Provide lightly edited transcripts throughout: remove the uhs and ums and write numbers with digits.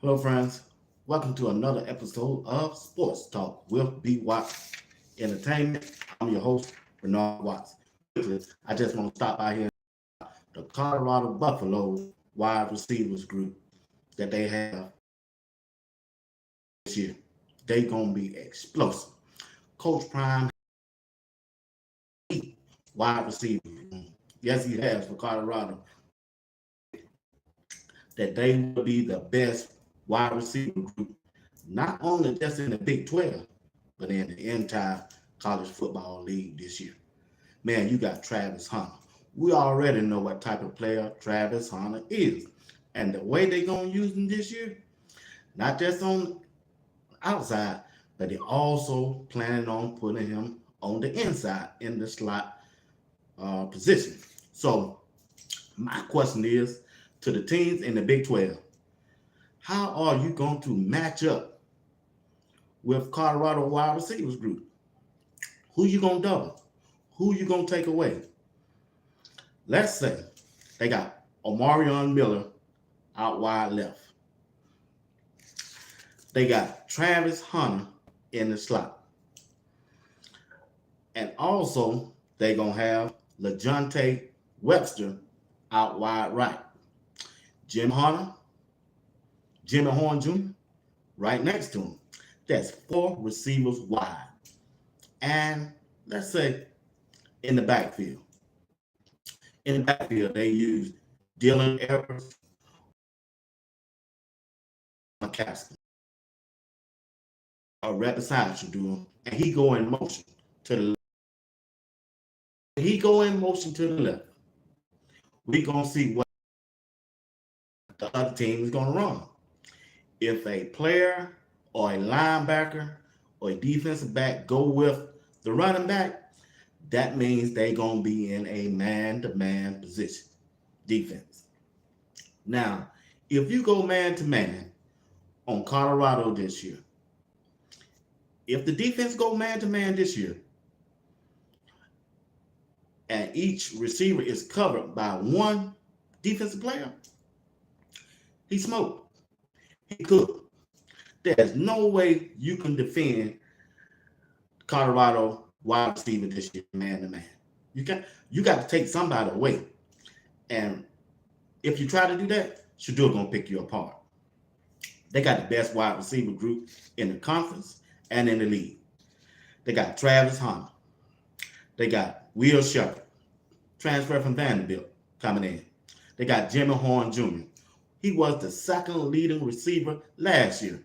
Hello, friends. Welcome to another episode of Sports Talk with BWatts Entertainment. I'm your host, Bernard Watts. Quickly, I just want to stop by here. The Colorado Buffaloes wide receivers group that they have this year. They gonna be explosive. Coach Prime, wide receiver. Yes, he has for Colorado. That they will be the best wide receiver group, not only just in the Big 12, but in the entire college football league this year. Man, you got Travis Hunter. We already know what type of player Travis Hunter is. And the way they're going to use him this year, not just on the outside, but they're also planning on putting him on the inside in the slot position. So, my question is to the teams in the Big 12, how are you going to match up with Colorado wide receivers group? Who you going to double? Who you going to take away? Let's say they got Omarion Miller out wide left. They got Travis Hunter in the slot. And also, they're going to have LaJohntay Webster out wide right. Jimmy Horn Jr. right next to him. That's four receivers wide. And let's say in the backfield. In the backfield, they use Dylan Evers, McCaskey. Right beside you, do him, and he go in motion to the left. He go in motion to the left. We gonna see what the other team is gonna run. If a player or a linebacker or a defensive back go with the running back, that means they gonna be in a man-to-man position defense. Now, if you go man-to-man on Colorado this year, if the defense go man-to-man this year, and each receiver is covered by one defensive player, he smoked. He cooked. There's no way you can defend Colorado wide receiver this year, man-to-man. You got to take somebody away. And if you try to do that, Shador gonna pick you apart. They got the best wide receiver group in the conference and in the league. They got Travis Hunter. They got Will Shepard, transfer from Vanderbilt, coming in. They got Jimmy Horn Jr. He was the second leading receiver last year.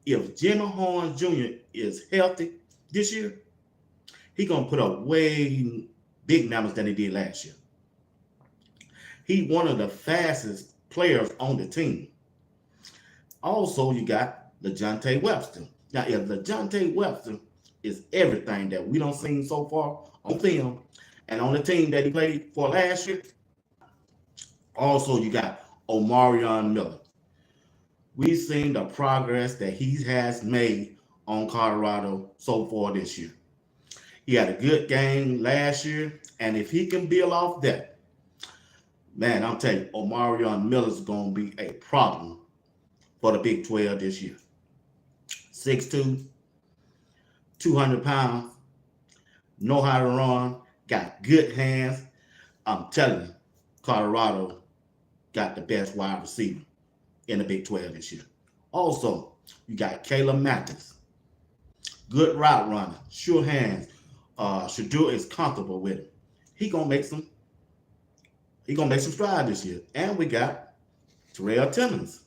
If Jimmy Horn Jr. is healthy this year, he's going to put up way big numbers than he did last year. He's one of the fastest players on the team. Also, you got LaJohntay Webster. Now, if LaJohntay Webster is everything that we don't see so far on film and on the team that he played for last year, also you got Omarion Miller. We've seen the progress that he has made on Colorado so far this year. He had a good game last year, and if he can build off that, man, I'm telling you, Omarion Miller's going to be a problem for the Big 12 this year. 6'2", 200 pounds, know how to run, got good hands. I'm telling you, Colorado got the best wide receiver in the Big 12 this year. Also, you got Caleb Mathis. Good route runner, sure hands. Shador is comfortable with him. He gonna make some stride this year. And we got Terrell Timmons.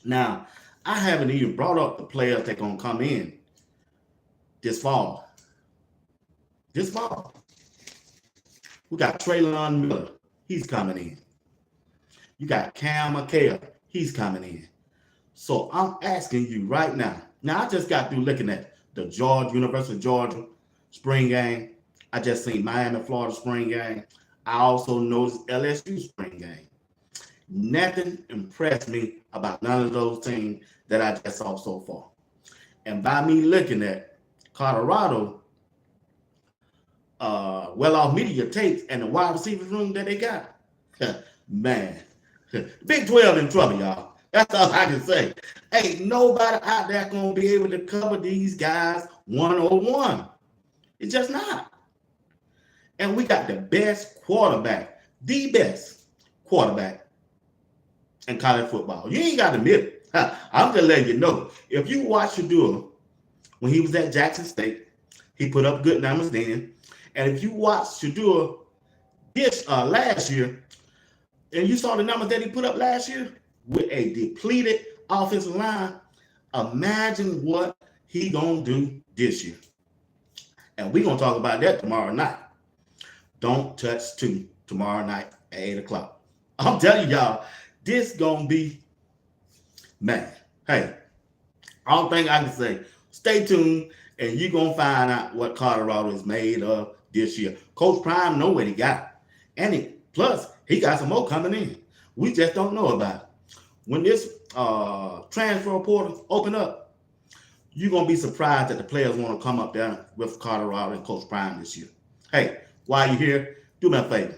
Now, I haven't even brought up the players that gonna come in this fall. We got Traylon Miller. He's coming in. You got Cam McHale. He's coming in. So I'm asking you right now. Now, I just got through looking at the University of Georgia spring game. I just seen Miami, Florida spring game. I also noticed LSU spring game. Nothing impressed me about none of those teams that I just saw so far. And by me looking at Colorado, well-off media tapes and the wide receivers room that they got, man, Big 12 in trouble, y'all. That's all I can say. Ain't nobody out there gonna be able to cover these guys 101. It's just not. And we got the best quarterback, the best quarterback in college football. You ain't got to admit it. I'm just letting you know. If you watch Shadua when he was at Jackson State, he put up good numbers then. And if you watch Shadua this last year, and you saw the numbers that he put up last year with a depleted offensive line, imagine what he gonna do this year. And we're gonna talk about that tomorrow night. Don't touch 2 tomorrow night at 8 o'clock. I'm telling y'all, this gonna be, man. Hey, all thing I can say, stay tuned, and you're gonna find out what Colorado is made of this year. Coach Prime know what he got. And plus, he got some more coming in. We just don't know about it. When this transfer portal open up, you're gonna be surprised that the players want to come up there with Colorado and Coach Prime this year. Hey, while you're here, do me a favor.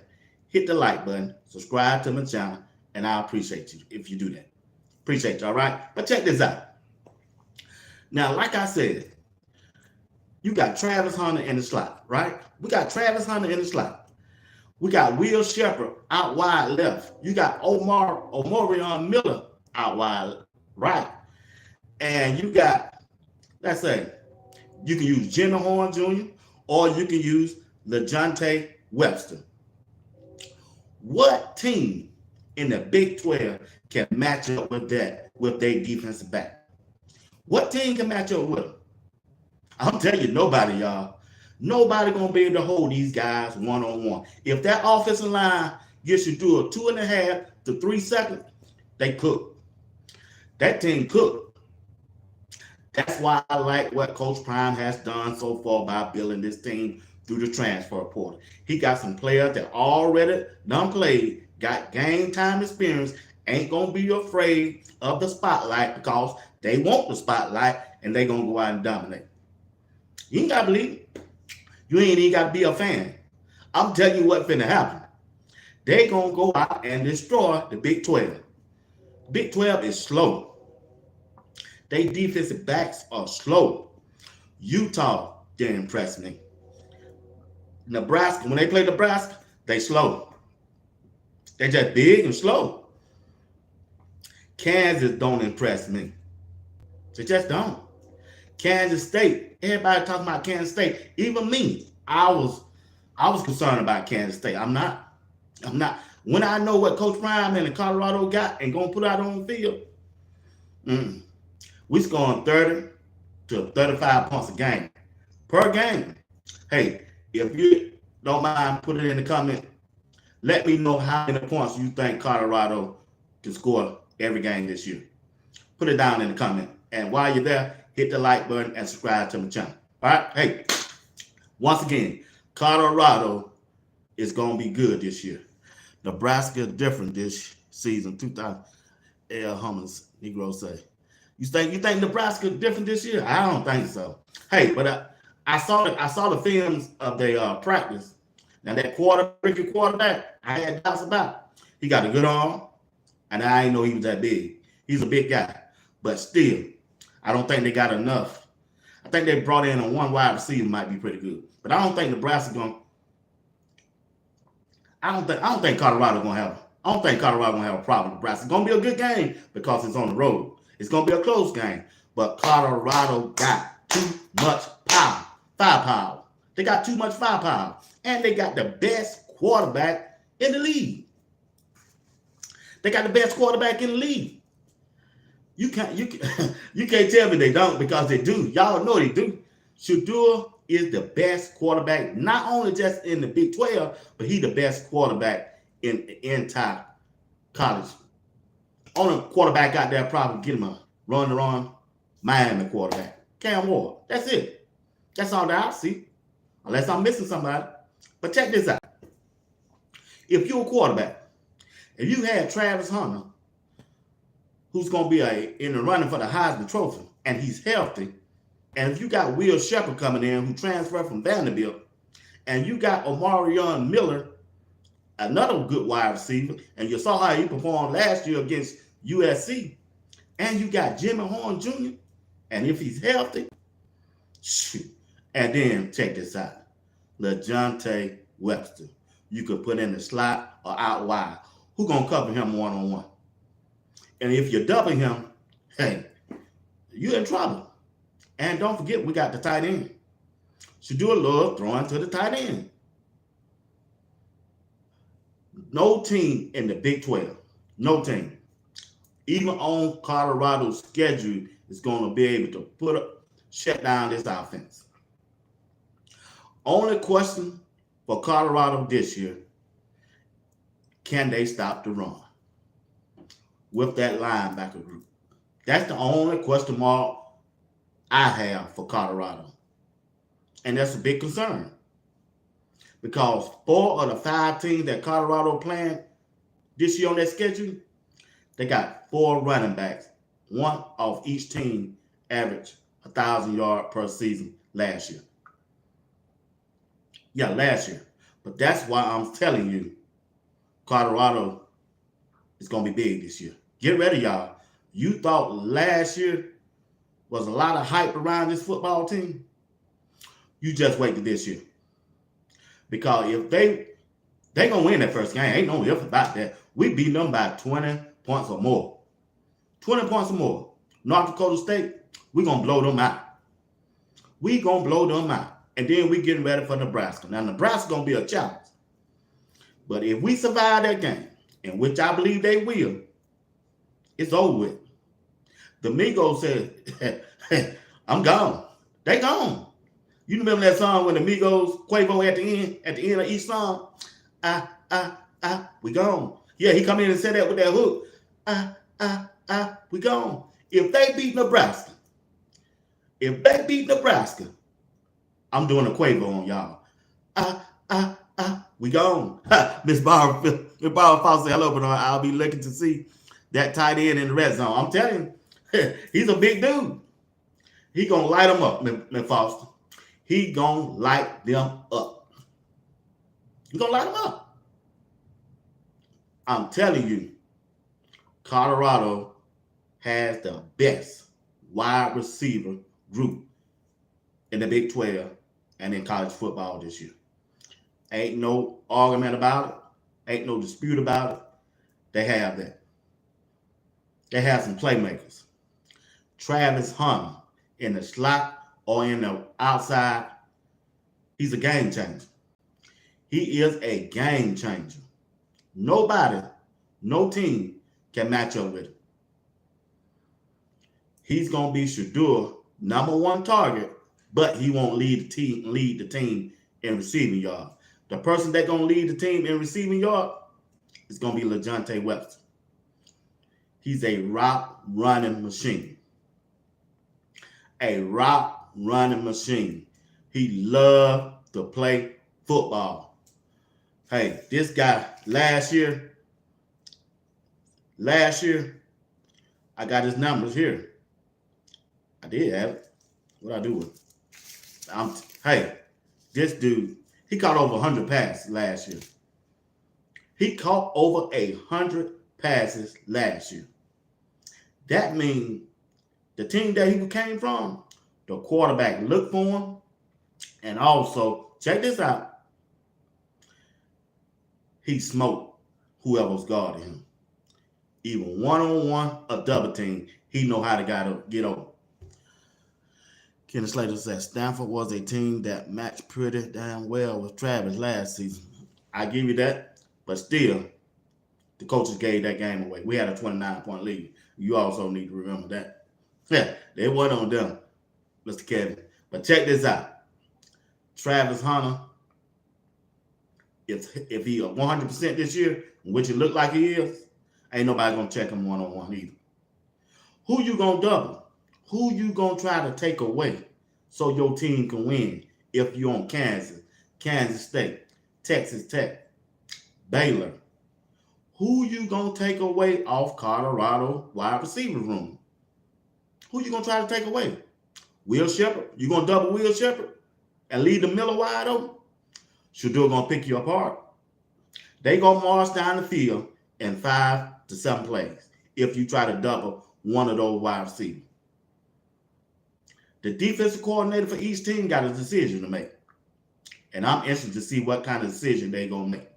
Hit the like button, subscribe to my channel, and I appreciate you if you do that. Appreciate you, all right? But check this out. Now, like I said, you got Travis Hunter in the slot, right? We got Travis Hunter in the slot. We got Will Shepherd out wide left. You got Omarion Miller out wide right. And you got, let's say, you can use Jenna Horn Jr. or you can use LeJohntay Webster. What team in the Big 12 can match up with that, with their defensive back? What team can match up with them? I'm telling you, nobody, y'all. Nobody gonna be able to hold these guys one-on-one. If that offensive line gets you through a 2.5 to 3 seconds, they cook. That team cook. That's why I like what Coach Prime has done so far by building this team through the transfer portal. He got some players that already done played, got game time experience, ain't gonna be afraid of the spotlight because they want the spotlight and they gonna go out and dominate. You ain't gotta believe it. You ain't even gotta be a fan. I'm telling you what's finna happen. They gonna go out and destroy the Big 12. Big 12 is slow. They defensive backs are slow. Utah didn't impress me. Nebraska, when they play Nebraska, they slow. They just big and slow. Kansas don't impress me. They just don't. Kansas State, everybody talking about Kansas State. Even me, I was concerned about Kansas State. I'm not. When I know what Coach Prime and the Colorado got and gonna put out on the field, we scoring 30 to 35 points a game per game. Hey, if you don't mind, put it in the comment. Let me know how many points you think Colorado can score every game this year. Put it down in the comment. And while you're there, hit the like button and subscribe to my channel. All right? Hey, once again, Colorado is going to be good this year. Nebraska is different this season. 2000. L. Hummers, Negro say. You think Nebraska different this year? I don't think so. Hey, but I saw the films of their practice. Now that quarterback, I had doubts about. He got a good arm, and I didn't know he was that big. He's a big guy, but still, I don't think they got enough. I think they brought in a one wide receiver might be pretty good, but I don't think Nebraska gonna. I don't think Colorado gonna have. I don't think Colorado gonna have a problem with Nebraska. It's gonna be a good game because it's on the road. It's gonna be a close game, but Colorado got too much firepower. They got too much firepower, and they got the best quarterback in the league. They got the best quarterback in the league. You can't tell me they don't because they do. Y'all know they do. Shadua is the best quarterback, not only just in the Big 12, but he's the best quarterback in the entire college. Only quarterback out there probably get him a run Miami quarterback. Cam Ward. That's it. That's all that I see. Unless I'm missing somebody. But check this out. If you're a quarterback, if you had Travis Hunter, who's going to be in the running for the Heisman Trophy, and he's healthy, and if you got Will Shepherd coming in, who transferred from Vanderbilt, and you got Omarion Miller, another good wide receiver, and you saw how he performed last year against USC, And you got Jimmy Horn Jr., and if he's healthy, shoot. And then check this out. LeJohntay Webster. You could put in the slot or out wide. Who gonna cover him one-on-one? And if you double him, hey, you're in trouble. And don't forget, we got the tight end. Shedeur Love throwing to the tight end. No team in the Big 12, no team, even on Colorado's schedule, is going to be able to shut down this offense. Only question for Colorado this year, can they stop the run with that linebacker group? That's the only question mark I have for Colorado. And that's a big concern. Because 4 of the 5 teams that Colorado playing this year on their schedule, they got 4 running backs. 1 off each team averaged 1,000 yards per season last year. Yeah, last year. But that's why I'm telling you, Colorado is going to be big this year. Get ready, y'all. You thought last year was a lot of hype around this football team? You just wait till this year. Because if they going to win that first game, ain't no if about that. We beat them by 20 points or more. 20 points or more. North Dakota State, we're going to blow them out. We going to blow them out. And then we getting ready for Nebraska. Now, Nebraska going to be a challenge. But if we survive that game, and which I believe they will, it's over with. The Migos said, I'm gone. They gone. You remember that song when the Migos, Quavo at the end of each song? We gone. Yeah, he come in and said that with that hook. We gone. If they beat Nebraska, I'm doing a Quavo on y'all. We gone. Miss Barbara Foster said hello, but I'll be looking to see that tight end in the red zone. I'm telling you, he's a big dude. He gonna light them up, Miss Foster. He gonna light them up. He gonna light them up. I'm telling you, Colorado has the best wide receiver group in the Big 12 and in college football this year. Ain't no argument about it. Ain't no dispute about it. They have that. They have some playmakers. Travis Hunter in the slot or in the outside, he's a game changer. He is a game changer. Nobody, no team can match up with him. He's going to be Shedeur, number 1 target, but he won't lead the team in receiving yards. The person that's going to lead the team in receiving yards is going to be LeJohntay Webster. He's a route running machine. A route running machine. He loved to play football. Hey, this guy last year, I got his numbers here. I did have it. What I do with it? Hey, this dude, he caught over 100 passes last year. He caught over 100 passes last year. That means the team that he came from, the quarterback looked for him. And also, check this out. He smoked whoever was guarding him. Even one-on-one or double team, he know how to get over. Kenny Slater said Stanford was a team that matched pretty damn well with Travis last season. I give you that, but still, the coaches gave that game away. We had a 29-point lead. You also need to remember that. Yeah, they wasn't on them, Mr. Kevin. But check this out. Travis Hunter, if he 100% this year, which it looked like he is, ain't nobody going to check him one-on-one either. Who you going to double? Who you going to try to take away so your team can win if you're on Kansas, Kansas State, Texas Tech, Baylor? Who you going to take away off Colorado wide receiver room? Who you going to try to take away? Will Shepherd? You going to double Will Shepherd and leave the Miller wide open? Shedeur going to pick you apart. They going to march down the field in 5 to 7 plays if you try to double one of those wide receivers. The defensive coordinator for each team got a decision to make. And I'm interested to see what kind of decision they're going to make.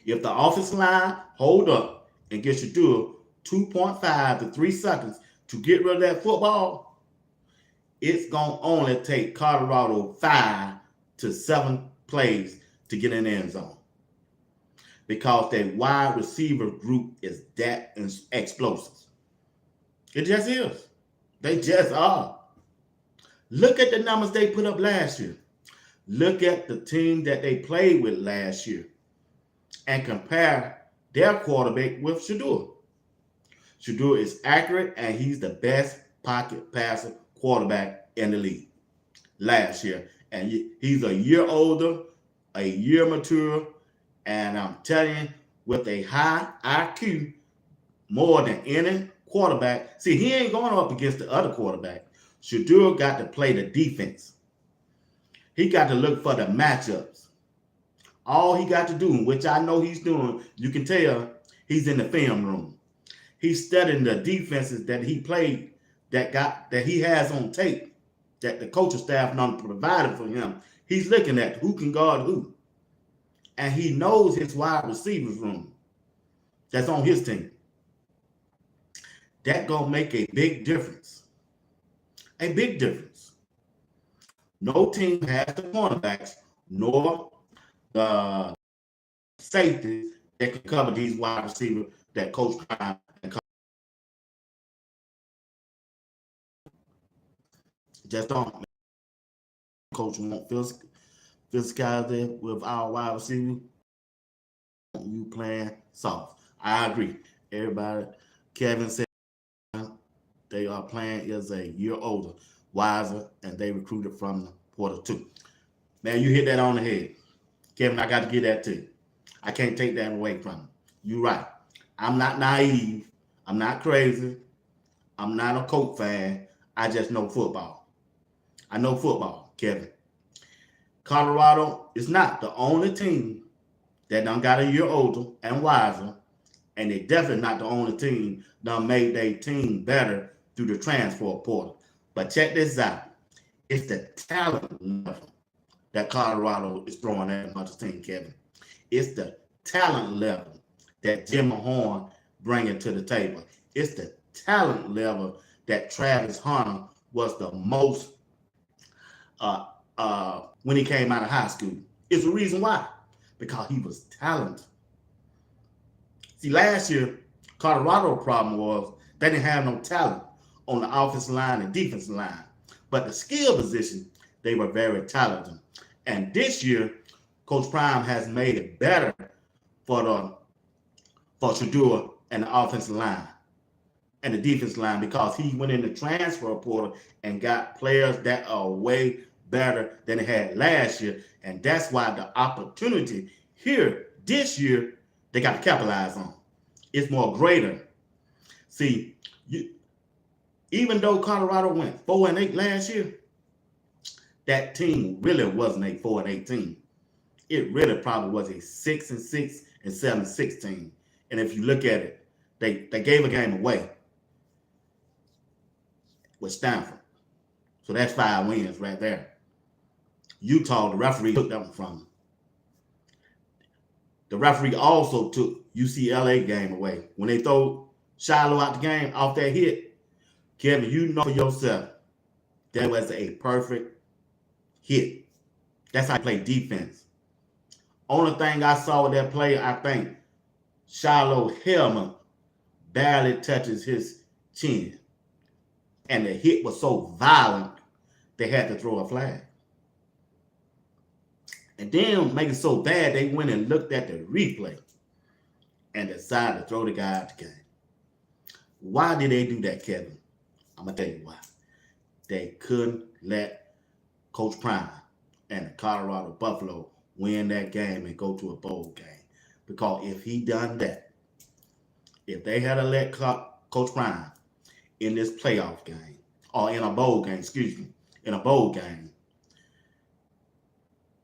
If the offensive line hold up and gets you through 2.5 to 3 seconds to get rid of that football, it's going to only take Colorado 5 to 7 plays to get in the end zone. Because their wide receiver group is that explosive. It just is. They just are. Look at the numbers they put up last year. Look at the team that they played with last year and compare their quarterback with Shedeur. Shedeur is accurate, and he's the best pocket passer quarterback in the league last year. And he's a year older, a year mature, and I'm telling you, with a high IQ, more than any quarterback. See, he ain't going up against the other quarterback. Shedeur got to play the defense. He got to look for the matchups. All he got to do, which I know he's doing, you can tell he's in the film room. He's studying the defenses that he played, that he has on tape, that the coaching staff not provided for him. He's looking at who can guard who. And he knows his wide receivers room that's on his team. That's going to make a big difference. A big difference. No team has the cornerbacks nor the safeties that can cover these wide receivers that Coach Prime and just don't. Coach won't physicality with our wide receiver. You playing soft. I agree. Everybody, Kevin said they are playing is a year older, wiser, and they recruited from the portal too. Man, you hit that on the head. Kevin, I got to get that to you. I can't take that away from him. You're right. I'm not naive. I'm not crazy. I'm not a Coke fan. I just know football. I know football, Kevin. Colorado is not the only team that done got a year older and wiser, and they definitely not the only team that made their team better through the transfer portal. But check this out. It's the talent level that Colorado is throwing at another team, Kevin. It's the talent level that Jim Horn bringing to the table. It's the talent level that Travis Hunter was the most when he came out of high school. It's the reason why. Because he was talented. See, last year, Colorado's problem was they didn't have no talent on the offensive line and defensive line. But the skill position, they were very talented. And this year, Coach Prime has made it better for Shedeur and the offensive line and the defensive line because he went in the transfer portal and got players that are way better than they had last year. And that's why the opportunity here this year, they got to capitalize on. It's more greater. See, even though Colorado went 4-8 last year, that team really wasn't a 4-8 team. It really probably was a 6-6 and 7-6 team. And if you look at it, they gave a game away with Stanford. So that's 5 wins right there. Utah, the referee took that one from them. The referee also took UCLA game away. When they throw Shiloh out the game off that hit, Kevin, you know for yourself, that was a perfect hit. That's how I play defense. Only thing I saw with that play, I think Shiloh's helmet barely touches his chin. And the hit was so violent, they had to throw a flag. And then make it so bad, they went and looked at the replay and decided to throw the guy out the game. Why did they do that, Kevin? I'm going to tell you why. They couldn't let Coach Prime and the Colorado Buffalo win that game and go to a bowl game. Because if he done that, if they had to let Coach Prime in this playoff game, or in a bowl game, in a bowl game,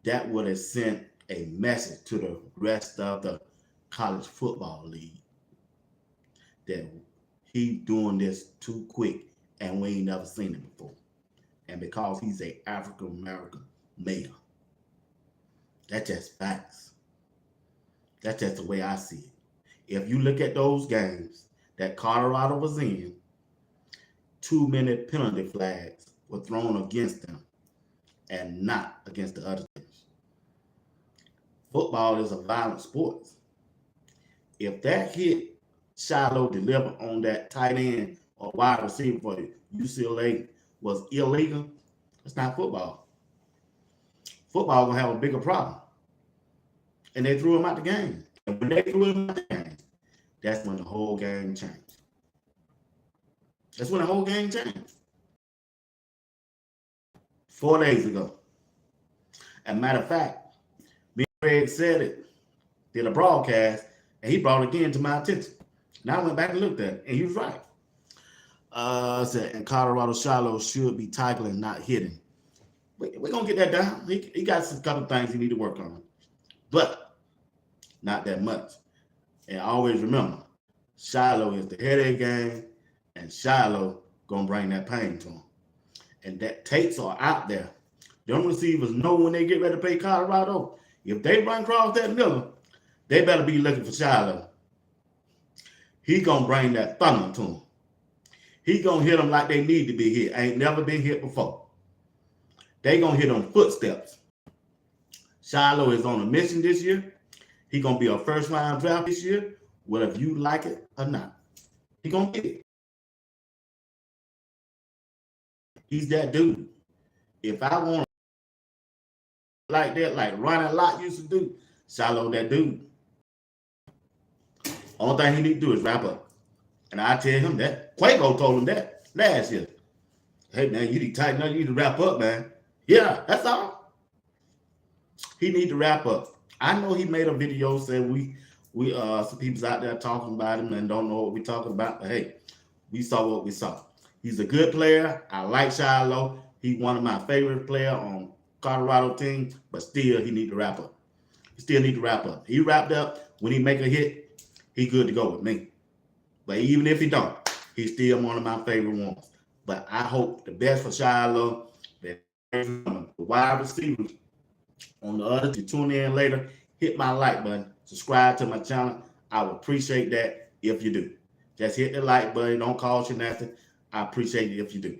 that would have sent a message to the rest of the college football league that he doing this too quick and we ain't never seen it before. And because he's a African American male. That's just facts. That's just the way I see it. If you look at those games that Colorado was in, too many penalty flags were thrown against them and not against the other teams. Football is a violent sport. If that hit Shiloh delivered on that tight end or wide receiver for UCLA was illegal, it's not football. Football gonna have a bigger problem. And they threw him out the game. And when they threw him out the game, that's when the whole game changed. That's when the whole game changed. 4 days ago. As a matter of fact, me and Greg said it, did a broadcast, and he brought it again to my attention. And I went back and looked at it, and he was right. Said, and Colorado Shiloh should be tackling, not hitting. We're going to get that down. He got a couple things he need to work on. But not that much. And always remember, Shiloh is the head of the game, and Shiloh going to bring that pain to him. And that tapes are out there. Them receivers know when they get ready to play Colorado, if they run across that middle, they better be looking for Shiloh. He going to bring that thunder to them. He going to hit them like they need to be hit. Ain't never been hit before. They going to hit them footsteps. Shiloh is on a mission this year. He going to be a first-round draft this year, whether you like it or not. He going to get it. He's that dude. If I want like that, like Ronnie Lott used to do, Shiloh that dude. Only thing he need to do is wrap up. And I tell him that. Quavo told him that last year. Hey, man, you need to tighten up. You need to wrap up, man. Yeah, that's all. He need to wrap up. I know he made a video saying we some people's out there talking about him and don't know what we're talking about. But, hey, we saw what we saw. He's a good player. I like Shiloh. He's one of my favorite players on Colorado team, but still he need to wrap up. He still need to wrap up. He wrapped up. When he make a hit, he good to go with me. But even if he don't, he's still one of my favorite ones. But I hope the best for Shiloh. That the wide receivers on the other to tune in later, hit my like button, subscribe to my channel. I would appreciate that if you do. Just hit the like button. Don't cost you nothing. I appreciate it if you do.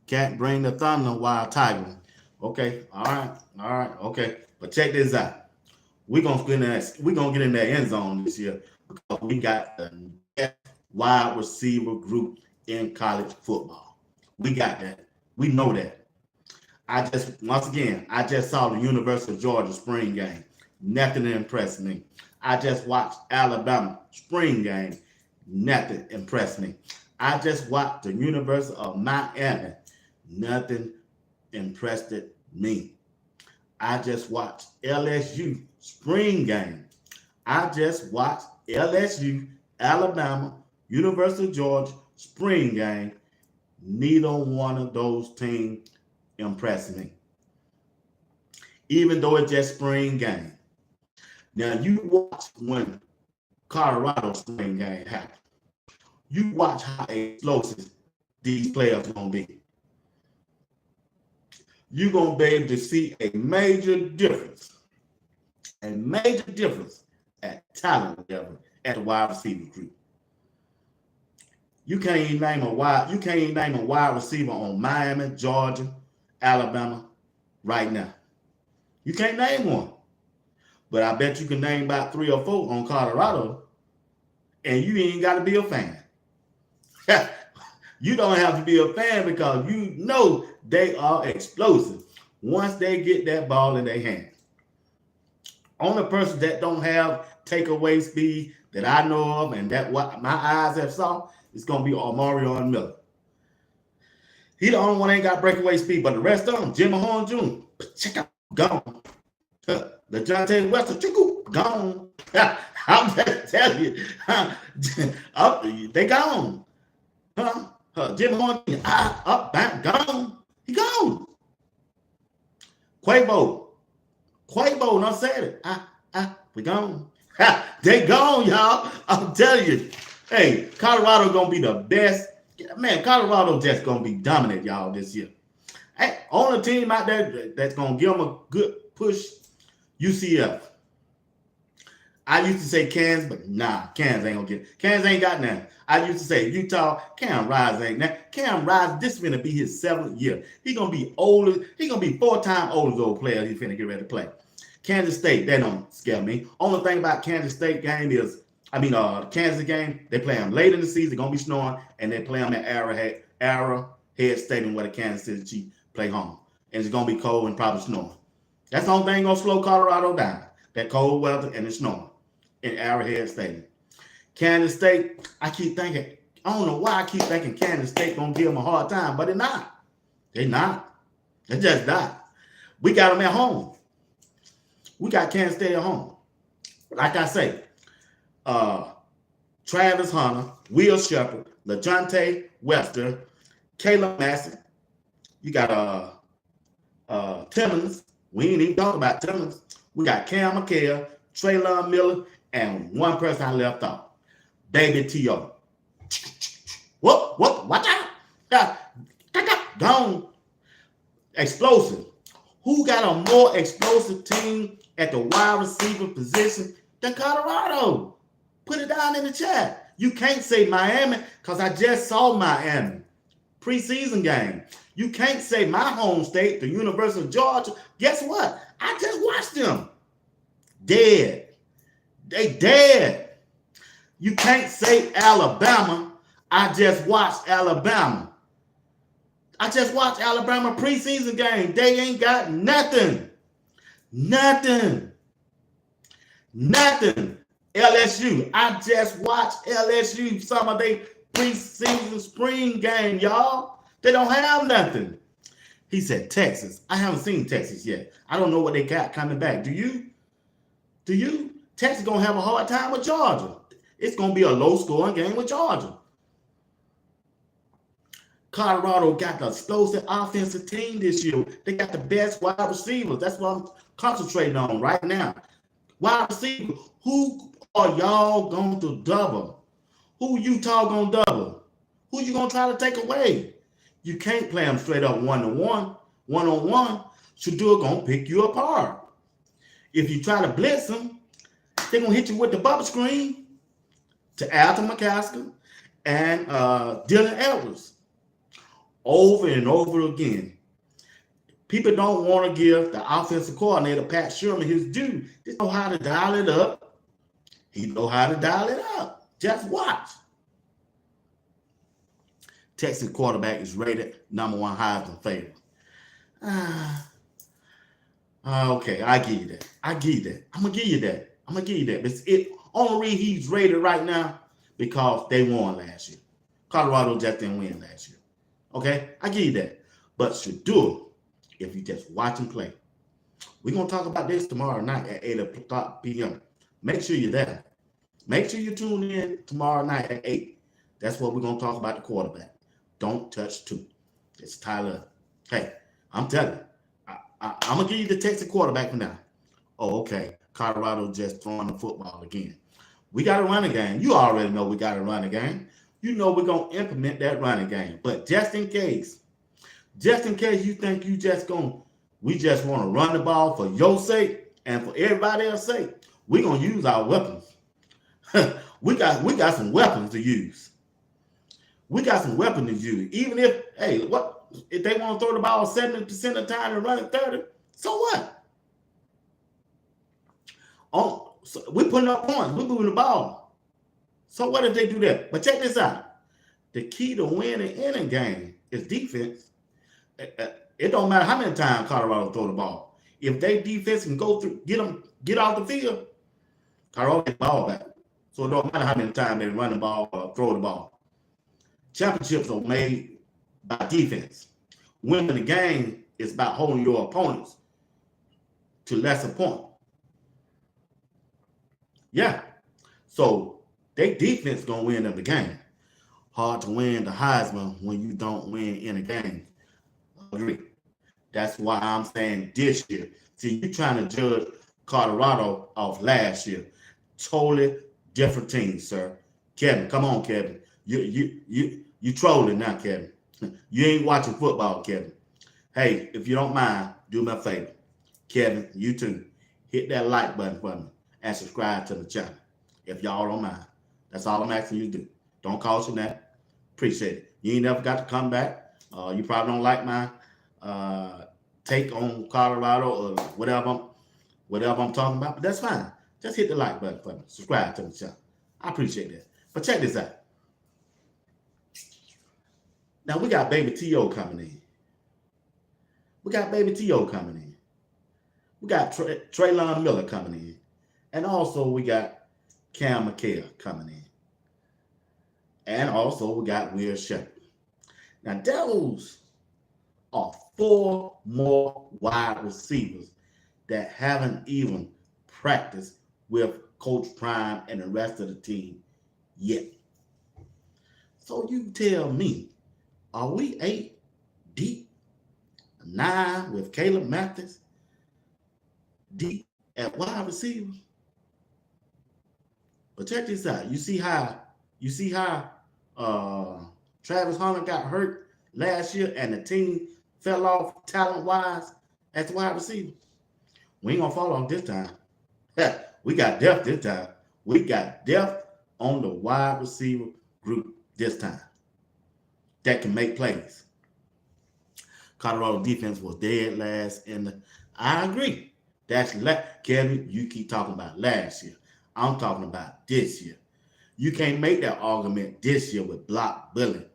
Can't bring the thunder while tigering. Okay, all right, okay. But check this out. We're gonna get in that end zone this year because we got the best wide receiver group in college football. We got that. We know that. I just saw the University of Georgia spring game. Nothing impressed me. I just watched Alabama spring game. Nothing impressed me. I just watched the University of Miami. Nothing impressed me. I just watched LSU spring game. I just watched LSU, Alabama, University of Georgia spring game. Neither one of those teams impressed me. Even though it's just spring game. Now you watch when Colorado spring game happened. You watch how explosive these players are going to be. You're going to be able to see a major difference at talent level at the wide receiver group. You can't even name a wide receiver on Miami, Georgia, Alabama right now. You can't name one. But I bet you can name about 3 or 4 on Colorado, and you ain't got to be a fan. You don't have to be a fan because you know they are explosive once they get that ball in their hand. Only person that don't have takeaway speed that I know of and that what my eyes have saw is going to be Omarion Miller. He the only one that ain't got breakaway speed, but the rest of them, Jimmy Horn Jr., check out, gone. The Jonte Wester, gone. I'm just telling you, they gone. Jimmy Horn Jr., up, back, gone. He gone. Quavo, I said it. We gone. They gone, y'all. I'm telling you. Hey, Colorado gonna be the best. Man, Colorado just gonna be dominant, y'all, this year. Hey, only team out there that's gonna give them a good push, UCF. I used to say Kansas, but nah, Kansas ain't gonna get it. Kansas ain't got nothing. I used to say Utah, Cam Rise ain't that. Cam Rise, this is gonna be his 7th year. He gonna be older. He gonna be 4-time oldest old player. He's finna get ready to play. Kansas State, they don't scare me. Only thing about Kansas State game is, Kansas game, they play them late in the season, gonna be snowing, and they play them at Arrowhead Stadium where the Kansas City Chiefs play home. And it's gonna be cold and probably snowing. That's the only thing gonna slow Colorado down. That cold weather and the snowing in Arrowhead Stadium. Kansas State, I don't know why I keep thinking Kansas State gonna give them a hard time, but they're not. They're not. They're just not. We got them at home. We got Kansas State at home. Like I say, Travis Hunter, Will Shepard, LaJohntay Webster, Caleb Massey. You got Timmons. We ain't even talking about Timmons. We got Cam McHale, Traylon Miller, and one person I left off, Baby T.O. Whoop, watch out. Gone. Explosive. Who got a more explosive team at the wide receiver position than Colorado? Put it down in the chat. You can't say Miami because I just saw Miami preseason game. You can't say my home state, the University of Georgia. Guess what? I just watched them. Dead. They dead. You can't say Alabama. I just watched Alabama. I just watched Alabama preseason game. They ain't got nothing. Nothing. LSU. I just watched LSU some of their preseason spring game, y'all. They don't have nothing. He said Texas. I haven't seen Texas yet. I don't know what they got coming back. Do you? Texas gonna have a hard time with Georgia. It's gonna be a low-scoring game with Georgia. Colorado got the explosive offensive team this year. They got the best wide receivers. That's what I'm concentrating on right now. Wide receiver. Who are y'all going to double? Who Utah going to double? Who you going to try to take away? You can't play them straight up one-on-one. One-on-one. Shador going to pick you apart. If you try to blitz them, they're going to hit you with the bubble screen to Alton McCaskill and Dylan Edwards. Over and over again. People don't want to give the offensive coordinator, Pat Sherman, his due. He know how to dial it up. He know how to dial it up. Just watch. Texas quarterback is rated #1 Heisman favorite. Okay, I give you that. I'm going to give you that. But only reason he's rated right now because they won last year. Colorado just didn't win last year. Okay, I give you that. But Shador, if you just watch him play. We're going to talk about this tomorrow night at 8 o'clock p.m. Make sure you're there. Make sure you tune in tomorrow night at 8. That's what we're going to talk about the quarterback. Don't touch two. It's Tyler. Hey, I'm telling you. I'm going to give you the Texas quarterback for now. Oh, okay. Colorado just throwing the football again. We got to run a game. You already know we got to run a game. You know we're going to implement that running game. But just in case you think we just want to run the ball for your sake and for everybody else's sake, we're going to use our weapons. we got some weapons to use. Even if they want to throw the ball 70% of the time and run it 30, so what? So we're putting up points. We're moving the ball. So what if they do that? But check this out. The key to winning any game is defense. It don't matter how many times Colorado throw the ball. If they defense can go through, get off the field, Colorado get the ball back. So it don't matter how many times they run the ball or throw the ball. Championships are made by defense. Winning the game is about holding your opponents to lesser point. Yeah. So they defense gonna win every game. Hard to win the Heisman when you don't win in a game. Agree. That's why I'm saying this year. See, you're trying to judge Colorado off last year. Totally different team, sir. Kevin, come on, Kevin. You trolling now, Kevin. You ain't watching football, Kevin. Hey, if you don't mind, do me a favor. Kevin, you too. Hit that like button for me and subscribe to the channel. If y'all don't mind. That's all I'm asking you to do. Don't cost you that. Appreciate it. You ain't never got to come back. You probably don't like my take on Colorado or whatever I'm talking about, but that's fine. Just hit the like button for me. Subscribe to the channel. I appreciate that. But check this out. Now we got Baby T.O. coming in. We got Traylon Miller coming in. And also we got Cam McHale coming in. And also we got Will Shepherd. Now those are 4 more wide receivers that haven't even practiced with Coach Prime and the rest of the team yet. So you tell me, are we 8 deep, 9 with Caleb Mathis deep at wide receiver? But check this out. You see how Travis Hunter got hurt last year and the team fell off talent-wise at the wide receiver? We ain't gonna fall off this time. We got depth this time. We got depth on the wide receiver group this time that can make plays. Colorado defense was dead last in the. I agree. That's Kevin. You keep talking about last year. I'm talking about this year. You can't make that argument this year with block bully.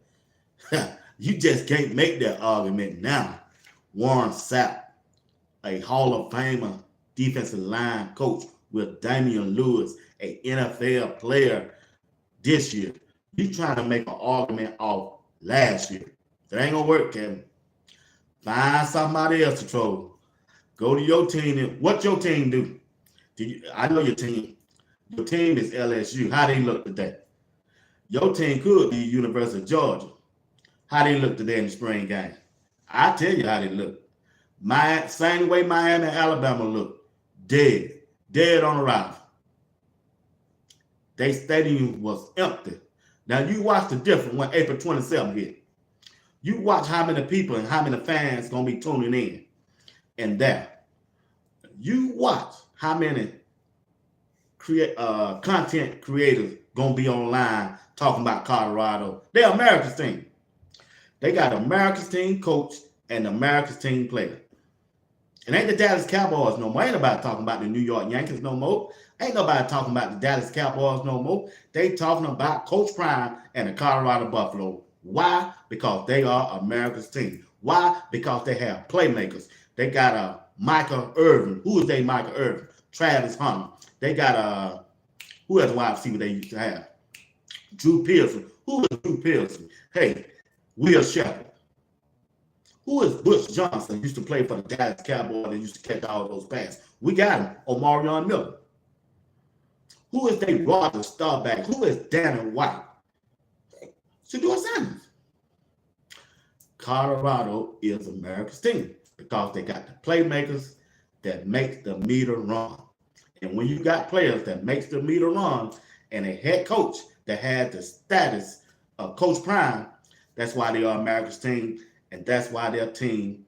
You just can't make that argument now. Warren Sapp, a Hall of Famer defensive line coach with Damian Lewis, an NFL player this year. You trying to make an argument off last year. That ain't gonna work, Kevin. Find somebody else to troll. Go to your team and what your team do? I know your team. Your team is LSU. How they look today? Your team could be University of Georgia. How they look today in the spring game? I tell you how they look. Same way Miami and Alabama look. Dead on arrival. Their stadium was empty. Now you watch the difference when April 27th hit. You watch how many people and how many fans gonna be tuning in. And that. You watch how many content creators gonna be online talking about Colorado. They're America's team. They got America's team coach and America's team player. It ain't the Dallas Cowboys no more. Ain't nobody talking about the New York Yankees no more. Ain't nobody talking about the Dallas Cowboys no more. They talking about Coach Prime and the Colorado Buffalo. Why? Because they are America's team. Why? Because they have playmakers. They got Michael Irvin. Who is they Michael Irvin? Travis Hunter. They got who has the wide receiver they used to have? Drew Pearson. Who is Drew Pearson? Hey, Will Shepherd. Who is Butch Johnson? Used to play for the Dallas Cowboys and used to catch all those passes. We got him. Omarion Miller. Who is they Roger Starback? Who is Danny White? Shedeur Sanders. Colorado is America's team because they got the playmakers that make the meter run. And when you got players that makes the meter run and a head coach that has the status of Coach Prime, that's why they are America's team, and that's why their team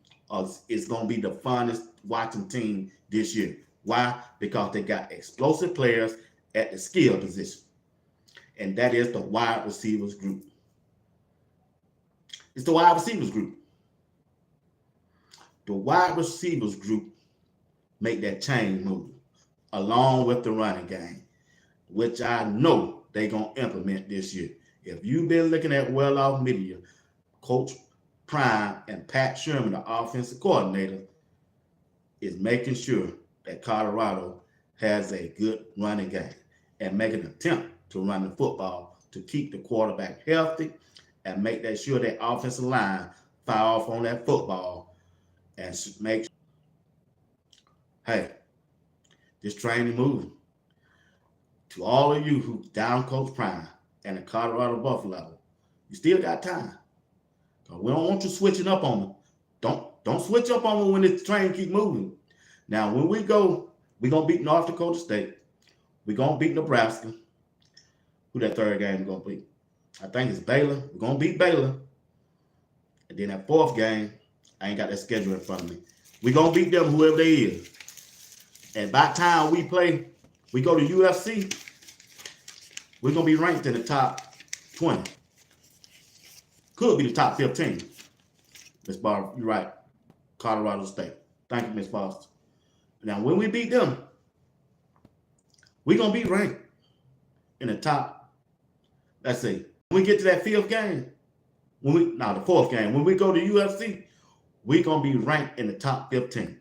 is going to be the funnest watching team this year. Why? Because they got explosive players at the skill position, and that is the wide receivers group. It's the wide receivers group. The wide receivers group make that chain move along with the running game, which I know they're going to implement this year. If you've been looking at well-off media, Coach Prime and Pat Sherman, the offensive coordinator, is making sure that Colorado has a good running game and make an attempt to run the football to keep the quarterback healthy and make that sure that offensive line fire off on that football and make sure, hey, this train is moving. To all of you who down Coach Prime and the Colorado Buffalo, you still got time. We don't want you switching up on them. Don't switch up on them when this train keep moving. Now, when we go, we're going to beat North Dakota State. We're going to beat Nebraska. Who that third game gonna be? I think it's Baylor. We're gonna beat Baylor. And then that fourth game, I ain't got that schedule in front of me. We're gonna beat them, whoever they is. And by the time we play, we go to UFC, we're gonna be ranked in the top 20. Could be the top 15. Miss Barber, you're right. Colorado State. Thank you, Miss Foster. Now, when we beat them, we're going to be ranked in the top. Let's see. When we get to that fifth game, the fourth game, when we go to UFC, we're going to be ranked in the top 15.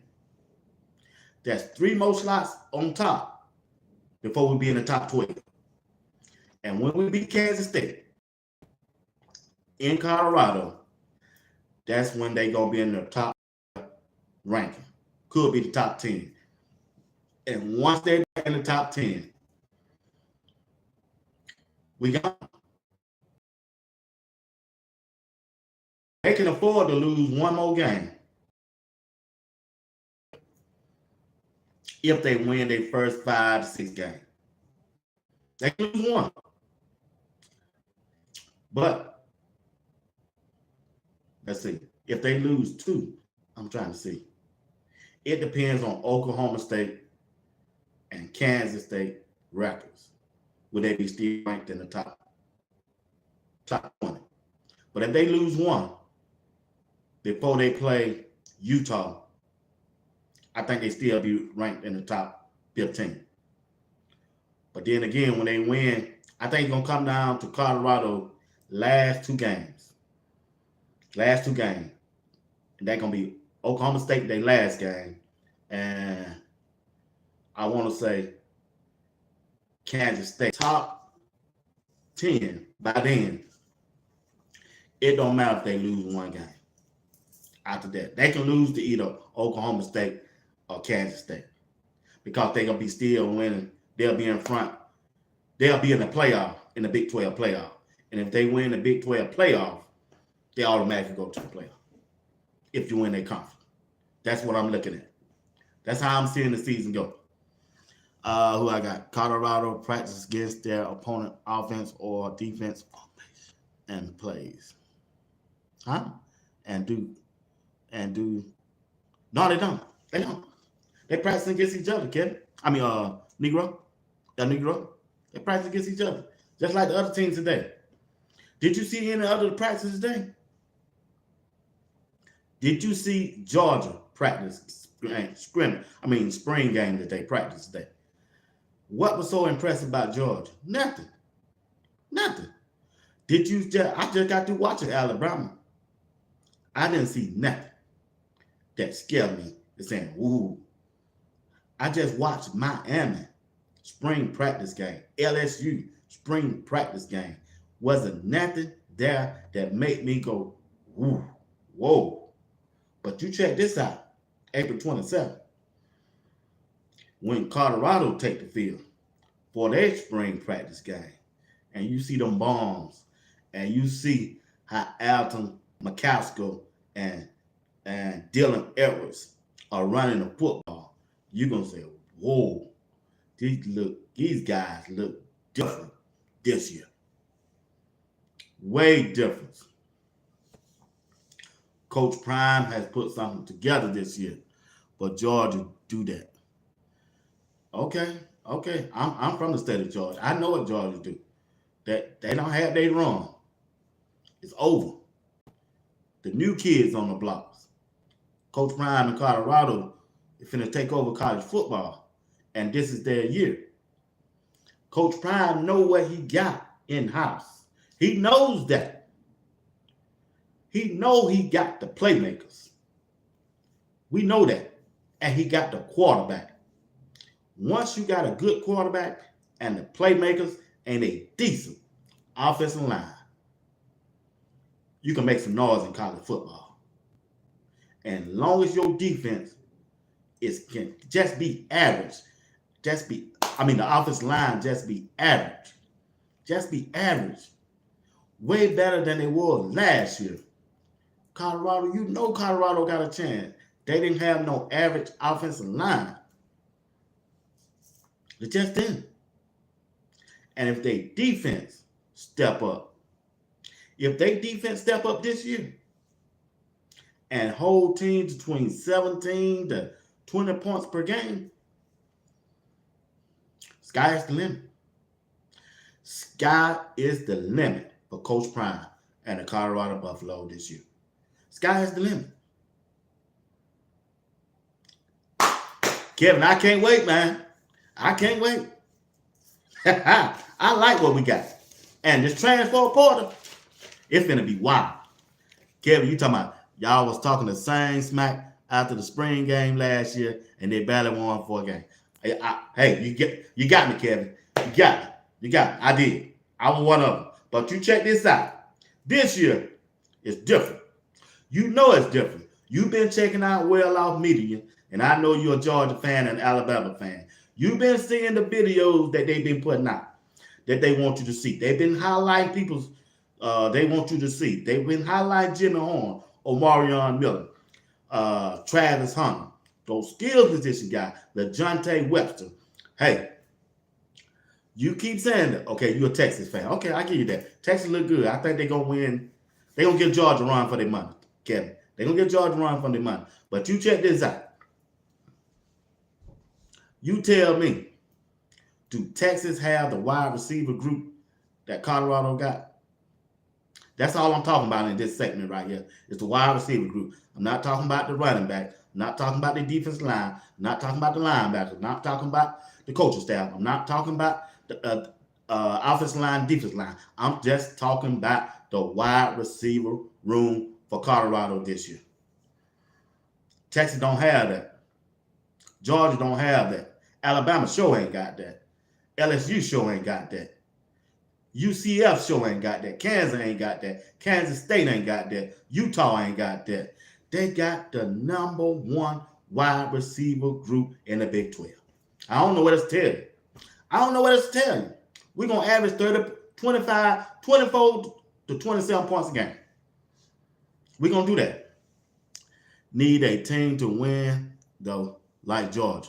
That's 3 more slots on top before we be in the top 12. And when we beat Kansas State in Colorado, that's when they going to be in the top ranking. Could be the top 10. And once they're in the top 10, we got them. They can afford to lose one more game if they win their first 5 to 6 games. They can lose one. But let's see. If they lose 2, I'm trying to see. It depends on Oklahoma State and Kansas State records. Will they be still ranked in the top 20? But if they lose 1 before they play Utah, I think they still be ranked in the top 15. But then again, when they win, I think it's going to come down to Colorado last 2 games. Last 2 games. And they're going to be Oklahoma State, their last game. And I want to say Kansas State. Top 10 by then. It don't matter if they lose 1 game. After that, they can lose to either Oklahoma State or Kansas State because they're going to be still winning. They'll be in front. They'll be in the playoff, in the Big 12 playoff. And if they win the Big 12 playoff, they automatically go to the playoff if you win their conference. That's what I'm looking at. That's how I'm seeing the season go. Who I got? Colorado practice against their opponent offense or defense and plays. Huh? And do. No, they don't. They don't. They practice against each other, Kevin. I mean, Negro. Negro. They practice against each other. Just like the other teams today. Did you see any other practices today? Did you see Georgia practice spring game that they practiced today? What was so impressive about Georgia? Nothing. I just got to watching Alabama. I didn't see nothing that scared me. It's saying, ooh. I just watched Miami spring practice game, LSU spring practice game. Wasn't nothing there that made me go, ooh, whoa. But you check this out, April 27th, when Colorado take the field for their spring practice game, and you see them bombs, and you see how Alton McCaskill and Dylan Edwards are running the football, you're going to say, whoa, these guys look different this year. Way different. Coach Prime has put something together this year for Georgia to do that. Okay. I'm from the state of Georgia. I know what Georgia do. That they don't have their run. It's over. The new kids on the blocks. Coach Prime in Colorado is finna take over college football, and this is their year. Coach Prime know what he got in-house. He knows that. He know he got the playmakers. We know that. And he got the quarterback. Once you got a good quarterback and the playmakers and a decent offensive line, you can make some noise in college football. And as long as your defense can just be average, the offensive line just be average. Just be average. Way better than it was last year. Colorado, you know Colorado got a chance. They didn't have no average offensive line. They just didn't. And if they defense step up, if they defense step up this year and hold teams between 17 to 20 points per game, sky is the limit. Sky is the limit for Coach Prime and the Colorado Buffalo this year. Sky is the limit. Kevin, I can't wait, man. I can't wait. I like what we got. And this transfer portal, it's going to be wild. Kevin, you talking about y'all was talking the same smack after the spring game last year, and they barely won 4 games. Hey, you got me, Kevin. You got me. You got me. I did. I was one of them. But you check this out. This year is different. You know it's different. You've been checking out Well Off Media, and I know you're a Georgia fan and Alabama fan. You've been seeing the videos that they've been putting out that they want you to see. They've been highlighting people's they want you to see. They've been highlighting Jimmy Horn, Omarion Miller, Travis Hunter, those skill position guys, LaJohntay Webster. Hey, you keep saying that. Okay, you're a Texas fan. Okay, I give you that. Texas look good. I think they're going to win. They're going to give Georgia a run for their money, Kevin. They're going to give Georgia a run for their money. But you check this out. You tell me, do Texas have the wide receiver group that Colorado got? That's all I'm talking about in this segment right here. It's the wide receiver group. I'm not talking about the running back. I'm not talking about the defensive line. I'm not talking about the linebackers. I'm not talking about the coaching staff. I'm not talking about the offensive line, defensive line. I'm just talking about the wide receiver room for Colorado this year. Texas don't have that. Georgia don't have that. Alabama sure ain't got that. LSU sure ain't got that. UCF sure ain't got that. Kansas ain't got that. Kansas State ain't got that. Utah ain't got that. They got the #1 wide receiver group in the Big 12. I don't know what else to tell you. I don't know what else to tell you. We're going to average 30, 25, 24 to 27 points a game. We're going to do that. Need a team to win, though, like Georgia.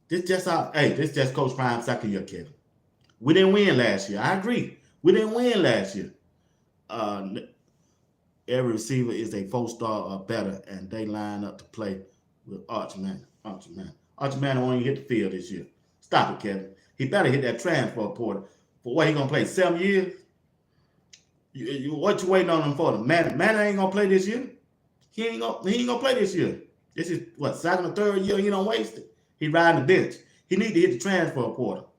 This just Coach Prime's second year, Kevin. We didn't win last year. I agree. We didn't win last year. Every receiver is a 4-star or better, and they line up to play with Archie Manning. Archie Manning won't even hit the field this year. Stop it, Kevin. He better hit that transfer portal. For what, he going to play 7 years? What you waiting on him for? Manning ain't going to play this year. He ain't gonna play this year. This is, what, second or third year he don't waste it. He riding the bench. He need to hit the transfer portal.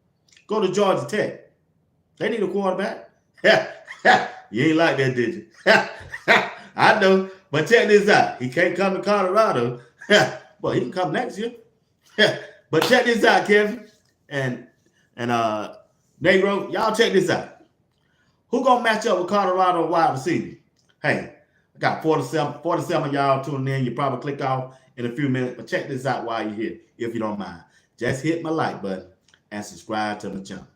Go to Georgia Tech. They need a quarterback. You ain't like that, did you? I know. But check this out. He can't come to Colorado. Well, he can come next year. But check this out, Kevin. And Negro, y'all check this out. Who gonna match up with Colorado wide receiver? Hey, I got 47 of y'all tuning in. You probably click off in a few minutes. But check this out while you're here, if you don't mind. Just hit my like button and subscribe to my channel.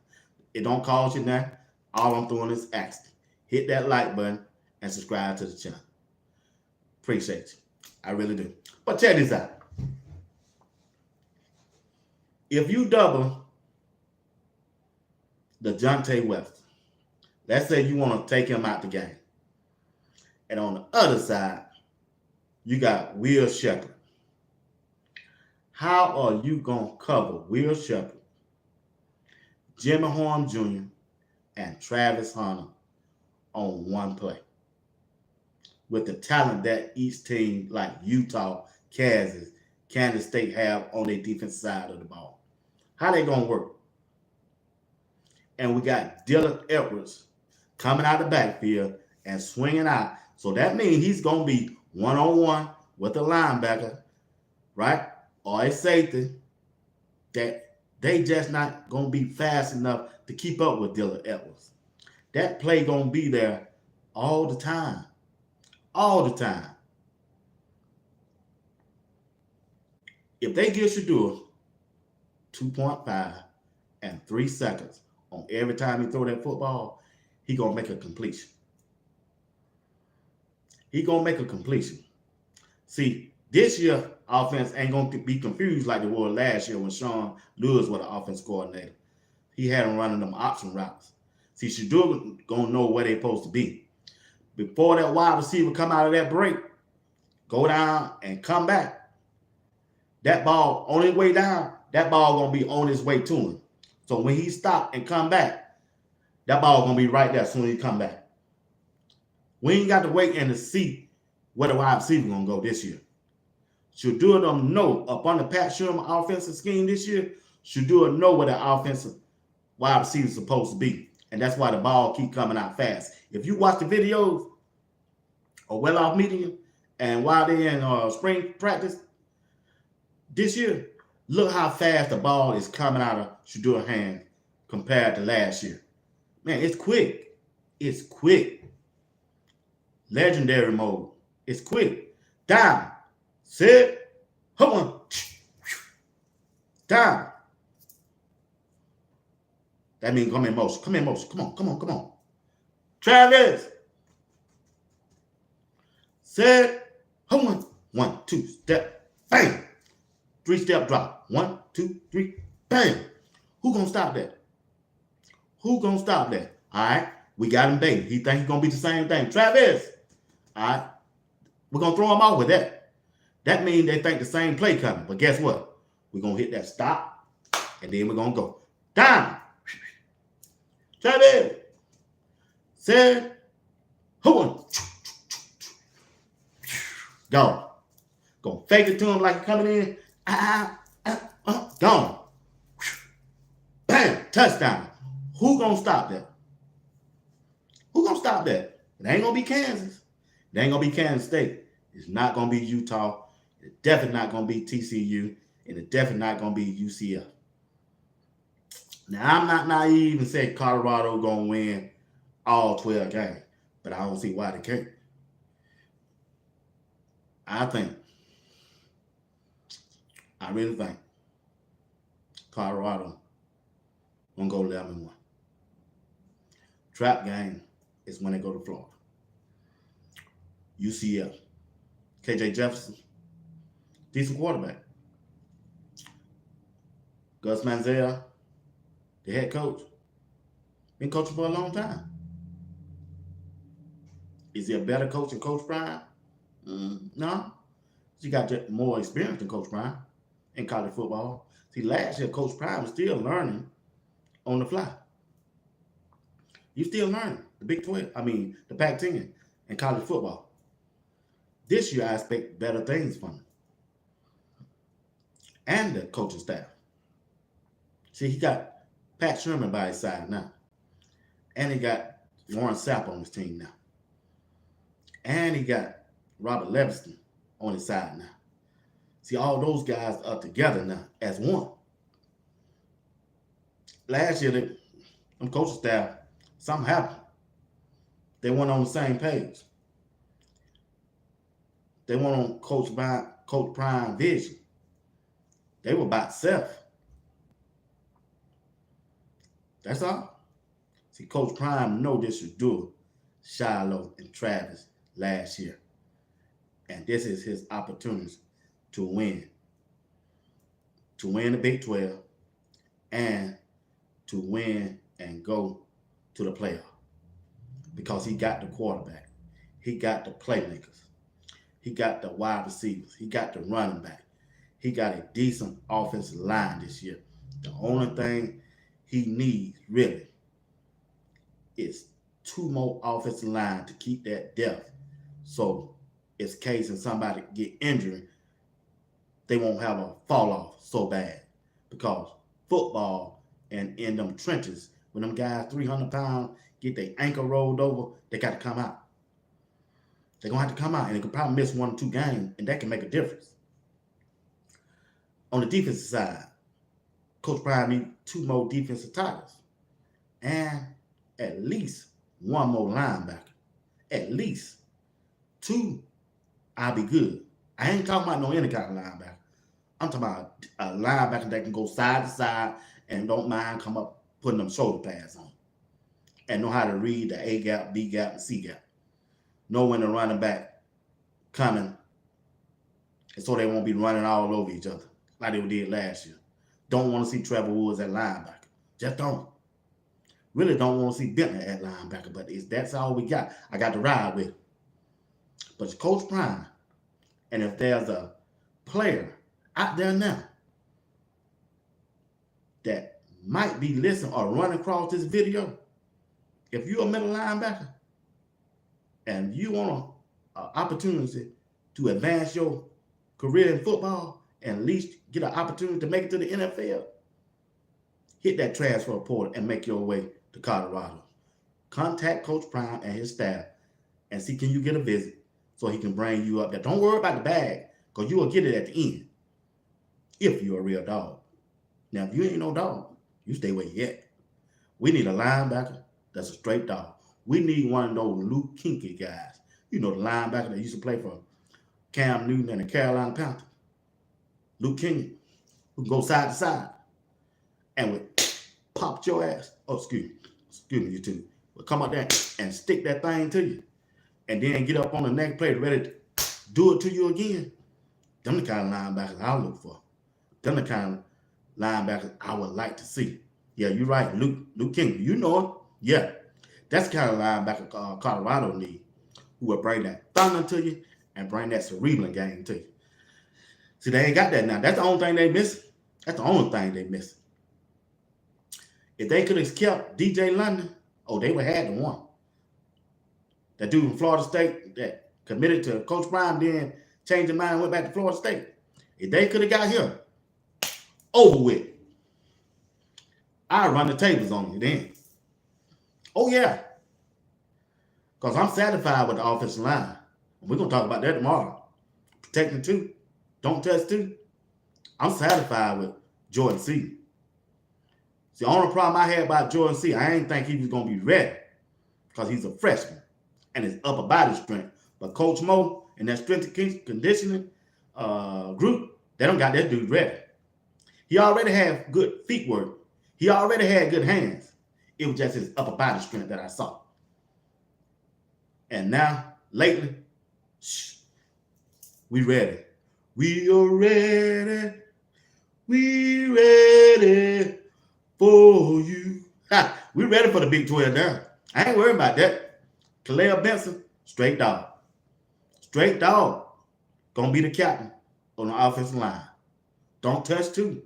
It don't cost you nothing. All I'm doing is asking. Hit that like button and subscribe to the channel. Appreciate you. I really do. But check this out. If you double LaJohntay Webster, let's say you want to take him out the game. And on the other side, you got Will Sheppard. How are you going to cover Will Sheppard, Jimmy Horn Jr., and Travis Hunter on one play? With the talent that each team like Utah, Kansas State have on their defensive side of the ball. How they going to work? And we got Dylan Edwards coming out of the backfield and swinging out. So that means he's going to be one-on-one with a linebacker, right? Or a safety that they just not going to be fast enough to keep up with Dylan Edwards. That play going to be there all the time. All the time. If they give Shedeur 2.5 and 3 seconds on every time he throw that football, he going to make a completion. He going to make a completion. See, this year, offense ain't going to be confused like it was last year when Sean Lewis was the offense coordinator. he had them running them option routes. See, Shador gonna know where they're supposed to be. Before that wide receiver come out of that break, go down and come back. That ball on his way down, that ball gonna be on his way to him. So when he stop and come back, that ball gonna be right there as soon as he come back. We ain't got to wait and to see where the wide receiver gonna go this year. Shador them know up on the Pat Shermer offensive scheme this year, Shador know where the offensive wide receiver is supposed to be. And that's why the ball keep coming out fast. If you watch the videos of well off medium and while they're in spring practice this year, look how fast the ball is coming out of Shador's hand compared to last year. Man, it's quick. It's quick. Legendary mode. It's quick. Down. Set. Come on. Down. That means come in motion. Come in motion. Come on. Come on. Come on. Travis. Set. Come on. 1, 2, step. Bang. 3-step drop. 1, 2, 3. Bang. Who gonna stop that? Who gonna stop that? All right. We got him baited. He think he's gonna be the same thing. Travis. All right. We're gonna throw him out with that. That means they think the same play coming. But guess what? We're gonna hit that stop, and then we're gonna go down. Travis. Set. Hold on. Go. Gonna fake it to him like he's coming in. Gone. Bam. Touchdown. Who gonna stop that? Who gonna stop that? It ain't gonna be Kansas. It ain't gonna be Kansas State. It's not gonna be Utah. It's definitely not gonna be TCU. And it's definitely not gonna be UCF. Now, I'm not naive and say Colorado gonna win all 12 games, but I don't see why they can't. I really think Colorado gonna go 11-1. Trap game is when they go to Florida. UCF. KJ Jefferson, decent quarterback. Gus Manziel, the head coach, been coaching for a long time. Is he a better coach than Coach Prime? No. He got more experience than Coach Prime in college football. See, last year, Coach Prime was still learning on the fly. He's still learning the Big 12, the Pac-10 in college football. This year, I expect better things from him and the coaching staff. See, he got Pat Shermer by his side now, and he got Warren Sapp on his team now, and he got Robert Leviston on his side now. See, all those guys are together now as one. Last year, them coaching staff, something happened. They weren't on the same page. They weren't on Coach Prime vision. They were about self. That's all. See, Coach Prime know this should do Shiloh and Travis last year. And this is his opportunity to win. To win the Big 12 and to win and go to the playoff. Because he got the quarterback. He got the playmakers. He got the wide receivers. He got the running back. He got a decent offensive line this year. The only thing he needs, really, is 2 more offensive line to keep that depth. So, in case somebody get injured, they won't have a fall off so bad. Because football and in them trenches, when them guys 300 pounds get their ankle rolled over, they got to come out. They're going to have to come out, and they could probably miss 1 or 2 games, and that can make a difference. On the defensive side, Coach Prime needs 2 more defensive tackles and at least 1 more linebacker. At least 2, I'll be good. I ain't talking about no any kind of linebacker. I'm talking about a linebacker that can go side to side and don't mind come up putting them shoulder pads on and know how to read the A gap, B gap, and C gap. Know when the running back coming, and so they won't be running all over each other like they did last year. Don't want to see Trevor Woods at linebacker. Just don't. Really don't want to see Bentley at linebacker, but that's all we got. I got to ride with. But it's Coach Prime. And if there's a player out there now that might be listening or running across this video, if you're a middle linebacker and you want an opportunity to advance your career in football and at least get an opportunity to make it to the NFL, hit that transfer portal and make your way to Colorado. Contact Coach Prime and his staff and see, can you get a visit so he can bring you up there. Don't worry about the bag, because you will get it at the end if you're a real dog. Now, if you ain't no dog, you stay where you at. We need a linebacker that's a straight dog. We need one of those Luke Kinky guys. You know, the linebacker that used to play for Cam Newton and the Carolina Panthers. Luke Kinky, who can go side to side and would pop your ass. Oh, excuse me, you two. Will come out there and stick that thing to you, and then get up on the next play ready to do it to you again. Them the kind of linebackers I look for. Them the kind of linebackers I would like to see. Yeah, you're right, Luke King. You know him. Yeah, that's the kind of linebacker Colorado need, who will bring that thunder to you and bring that cerebral game to you. See, they ain't got that now. That's the only thing they missing. That's the only thing they missing. If they could have kept DJ London, oh, they would have had the one. That dude from Florida State that committed to Coach Prime, then changed his mind and went back to Florida State. If they could have got him, over with, I'd run the tables on you then. Oh, yeah. Because I'm satisfied with the offensive line. We're going to talk about that tomorrow. Protecting two. Don't touch two. I'm satisfied with Jordan C. The only problem I had about Jordan C, I didn't think he was going to be ready because he's a freshman and his upper body strength. But Coach Mo and that strength and conditioning group, they don't got that dude ready. He already had good feet work. He already had good hands. It was just his upper body strength that I saw. And now, lately, we ready. We are ready. We ready for you. We ready for the Big 12 now. I ain't worried about that. Kalea Benson, straight dog. Straight dog. Gonna be the captain on the offensive line. Don't touch two.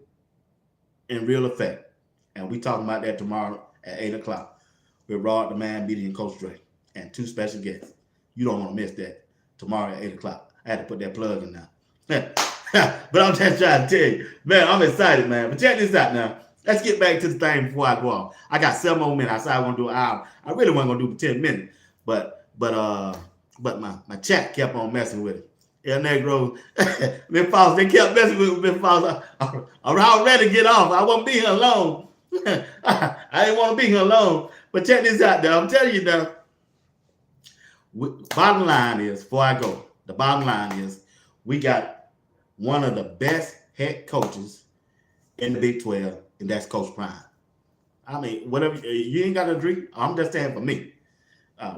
In real effect. And we talking about that tomorrow at 8 o'clock with Rod the Man Beatty and Coach Dre and two special guests. You don't want to miss that tomorrow at 8 o'clock. I had to put that plug in now. But I'm just trying to tell you, man, I'm excited, man. But check this out now. Let's get back to the thing before I go off. I got 7 more minutes. I said I want to do an hour. I really wasn't going to do for 10 minutes. But my chat kept on messing with it. El Negro, Miss Foss, they kept messing with me, Miss Foss. I'm ready to get off. I won't be here alone. I didn't want to be here alone. But check this out, though. I'm telling you now. Bottom line is, before I go, the bottom line is we got one of the best head coaches in the Big 12, and that's Coach Prime. I mean, whatever, you ain't got to agree. I'm just saying for me.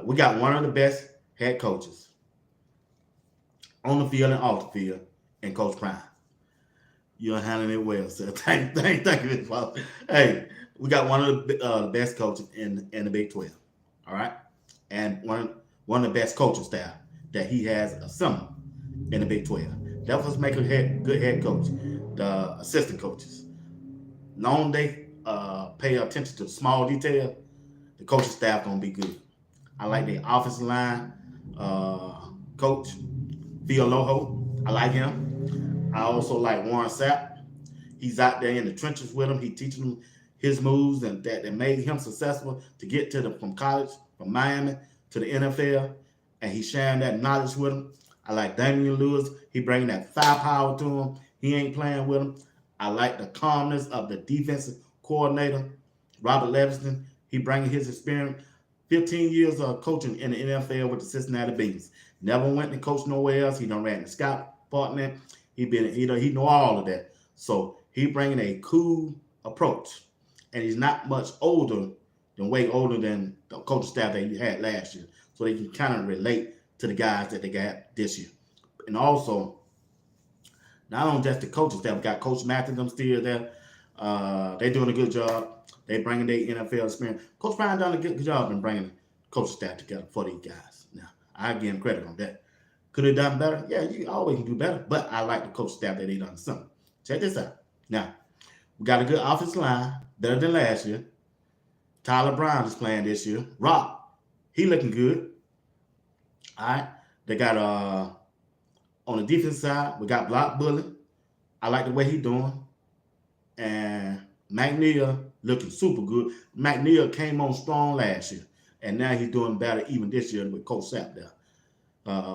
We got one of the best head coaches on the field and off the field, and Coach Prime. You're handling it well, sir. Thank you, Father. Hey, we got one of the best coaches in the Big 12, all right? And one of the best coaching staff that he has assembled in the Big 12. That was make a good head coach. The assistant coaches, long they pay attention to small detail, the coaching staff gonna be good. I like the offensive line coach, Phil Loho. I like him. I also like Warren Sapp. He's out there in the trenches with him. He teaches them his moves and that made him successful to get from college, from Miami to the NFL, and he's sharing that knowledge with him. I like Damian Lewis. He bringing that firepower to him. He ain't playing with him. I like the calmness of the defensive coordinator, Robert Leviston. He bringing his experience. 15 years of coaching in the NFL with the Cincinnati Bengals. Never went to coach nowhere else. He done ran the scout department. He know all of that. So he bringing a cool approach, and he's not much older way older than the coaching staff that you had last year. So they can kind of relate to the guys that they got this year. And also, not only just the coaching staff, we got Coach Matthew them still there. They're doing a good job. They bringing their NFL experience. Coach Prime done a good job in bringing coaching staff together for these guys. Now, I give him credit on that. Could have done better? Yeah, you always can do better. But I like the coach staff that they done something. Check this out. Now, we got a good offensive line, better than last year. Tyler Brown is playing this year. Rock, he looking good. All right. They got on the defense side, we got Block Bully. I like the way he doing. And McNeil looking super good. McNeil came on strong last year, and now he's doing better even this year with Coach Sapp there.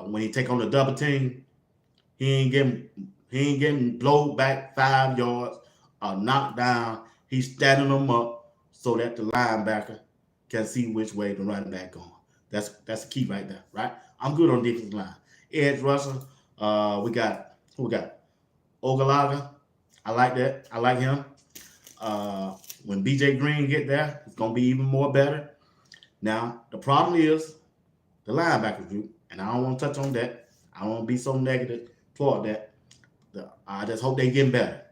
When he take on the double team, he ain't getting blowed back 5 yards or knocked down. He's standing them up so that the linebacker can see which way the running back going. That's the key right there, right? I'm good on defensive line. Edge rusher, we got Ogalaga. I like that. I like him. When BJ Green get there, it's gonna be even more better. Now the problem is the linebacker group, and I don't want to touch on that. I don't want to be so negative toward that. I just hope they getting better.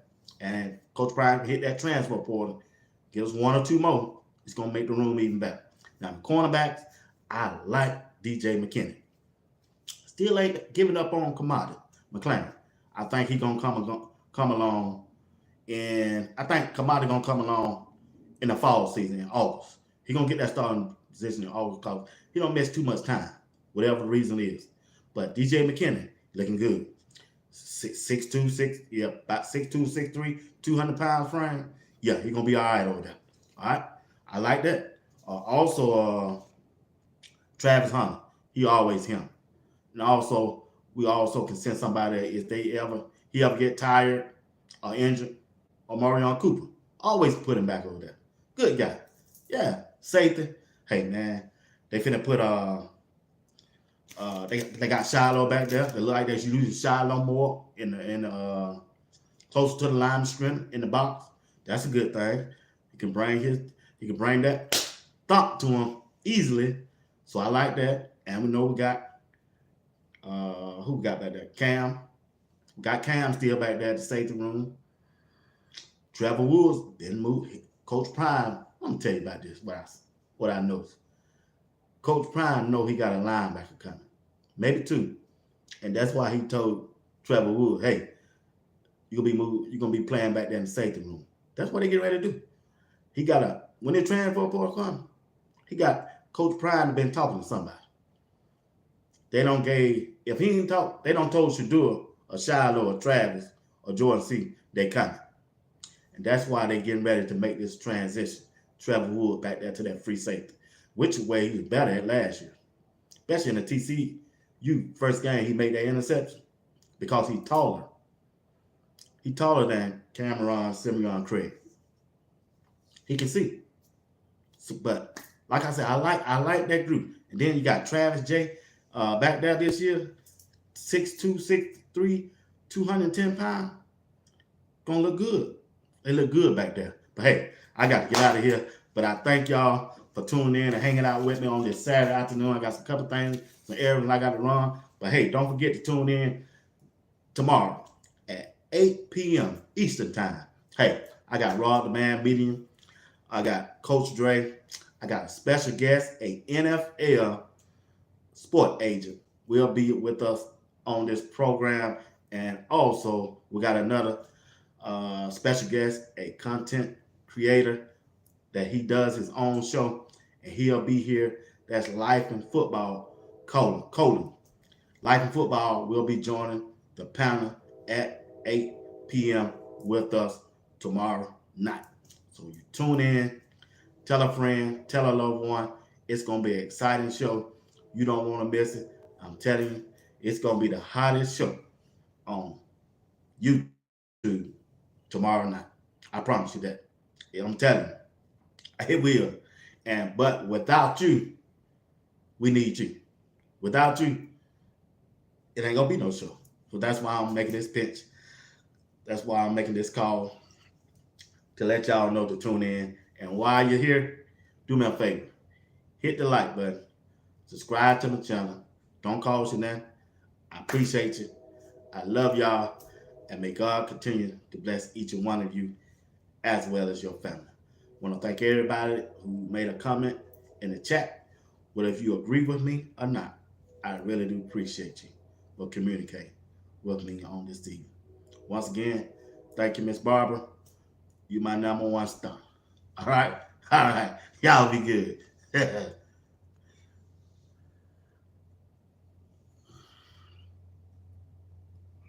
And Coach Prime hit that transfer portal, give us 1 or 2 more. It's gonna make the room even better. Now the cornerbacks, I like DJ McKinney. Still ain't giving up on Commodity McLean. I think he's gonna come along, and I think Commodity gonna come along in the fall season in August. He gonna get that starting position in August because he don't miss too much time, whatever the reason is. But DJ McKinney looking good. 6'2", about 6'2", 6'3", 200 pound frame. Yeah, he gonna be all right over there. All right, I like that. Also, Travis Hunter, he always him. And also, we also can send somebody if he ever get tired or injured, or Marion Cooper. Always put him back over there. Good guy. Yeah, safety. Hey man, they finna put they got Shiloh back there. They look like they should use Shiloh more in the closer to the line of scrimmage in the box. That's a good thing. He can bring that thump to him easily. So I like that. And we know we got who we got back there? Cam. We got Cam still back there at the safety room. Trevor Woods didn't move. Coach Prime, I'm gonna tell you about this. What I noticed. Coach Prime know he got a linebacker coming, maybe 2, and that's why he told Trevor Woods, "Hey, you're gonna be playing back there in the safety room." That's what they get ready to do. He got when they transfer portal come, he got Coach Prime been talking to somebody. They don't if he didn't talk, they don't told Shadua or Shiloh or Travis or Jordan C. they coming. And that's why they getting ready to make this transition. Trevor Wood back there to that free safety, which way he was better at last year. Especially in the TCU first game, he made that interception because he's taller. He's taller than Cameron Simeon Craig. He can see. So, but like I said, I like that group. And then you got Travis J back there this year, 6'2", 6'3", 210 pounds. Gonna look good. They look good back there. But hey, I got to get out of here. But I thank y'all for tuning in and hanging out with me on this Saturday afternoon. I got some couple things, some errands I got to run. But hey, don't forget to tune in tomorrow at 8 p.m. Eastern Time. Hey, I got Rod the Man Medium. I got Coach Dre. I got a special guest, a NFL sport agent will be with us on this program. And also, we got another special guest, a content creator that he does his own show, and he'll be here. That's Life in Football, Colin. Life in Football will be joining the panel at 8 p.m. with us tomorrow night. So you tune in, tell a friend, tell a loved one. It's going to be an exciting show. You don't want to miss it. I'm telling you, it's going to be the hottest show on YouTube tomorrow night. I promise you that. I'm telling you, it will. But without you, we need you. Without you, it ain't gonna be no show. So that's why I'm making this pitch. That's why I'm making this call to let y'all know to tune in. And while you're here, do me a favor. Hit the like button. Subscribe to my channel. Don't call you now. I appreciate you. I love y'all. And may God continue to bless each and one of you as well as your family. Want to thank everybody who made a comment in the chat, whether if you agree with me or not. I really do appreciate you for communicating with me on this evening. Once again, thank you, Miss Barbara. You my number one star. All right? All right. Y'all be good.